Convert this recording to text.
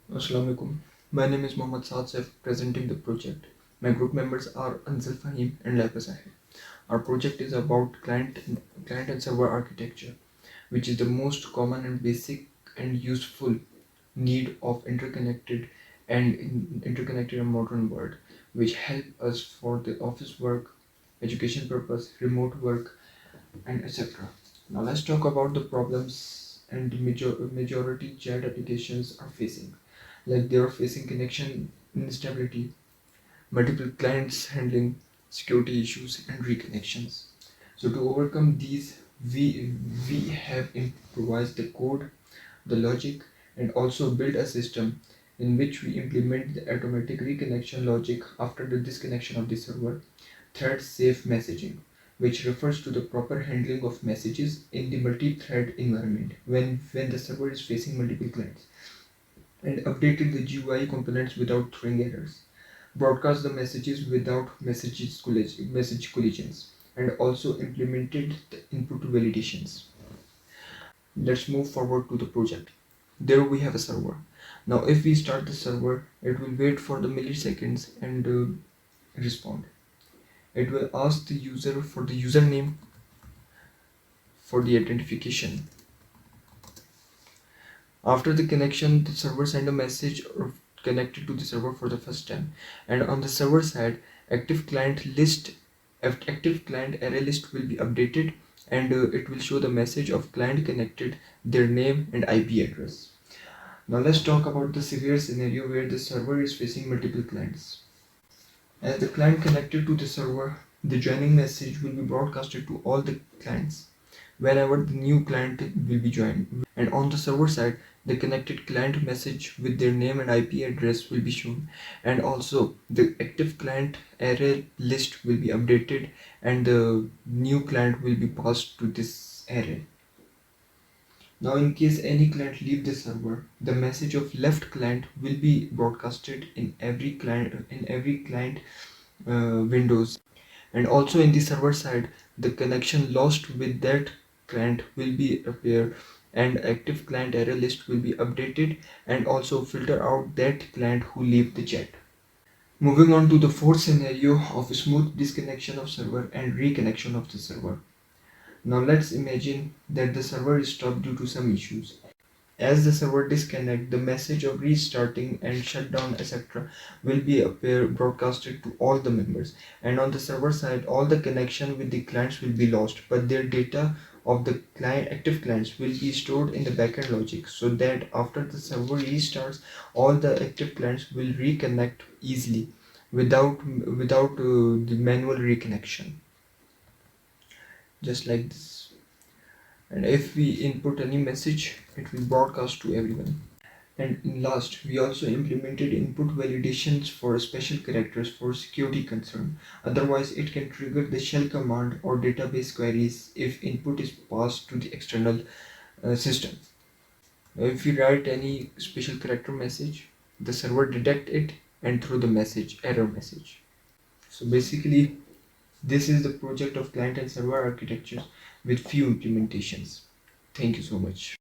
Assalamualaikum. My name is Mohammad Saad presenting the project. My group members are Anzal Fahim and Laika Sahib. Our project is about client and server architecture, which is the most common and basic and useful need of interconnected and modern world, which help us for the office work, education purpose, remote work, and etc. Now let's talk about the problems and the majority chat applications are facing. Like they are facing connection instability, multiple clients handling security issues and reconnections. So to overcome these, we have improvised the code, the logic, and also built a system in which we implement the automatic reconnection logic after the disconnection of the server, thread safe messaging, which refers to the proper handling of messages in the multi-thread environment when the server is facing multiple clients, and updated the GUI components without throwing errors, broadcast the messages without message collisions, and also implemented the input validations. Let's move forward to the project. There we have a server. Now if we start the server, it will wait for the milliseconds and respond. It will ask the user for the username for the identification. After the connection, the server send a message or connected to the server for the first time. And on the server side, active client array list will be updated, and it will show the message of client connected, their name and IP address. Now let's talk about the severe scenario where the server is facing multiple clients. As the client connected to the server, the joining message will be broadcasted to all the clients whenever the new client will be joined. And on the server side, the connected client message with their name and IP address will be shown, and also the active client array list will be updated, and the new client will be passed to this array. Now in case any client leave the server, the message of left client will be broadcasted in every client windows, and also in the server side, the connection lost with that client will be appear, and active client array list will be updated, and also filter out that client who leave the chat. Moving on to the fourth scenario of smooth disconnection of server and reconnection of the server. Now let's imagine that the server is stopped due to some issues. As the server disconnect, the message of restarting and shutdown etc. will be broadcasted to all the members. And on the server side, all the connection with the clients will be lost, but their data of the active clients will be stored in the backend logic, so that after the server restarts, all the active clients will reconnect easily without the manual reconnection, just like this. And if we input any message, it will broadcast to everyone. And in last, we also implemented input validations for special characters for security concern. Otherwise, it can trigger the shell command or database queries if input is passed to the external system. If we write any special character message, the server detect it and throw the message, error message. So basically, this is the project of client and server architectures with few implementations. Thank you so much.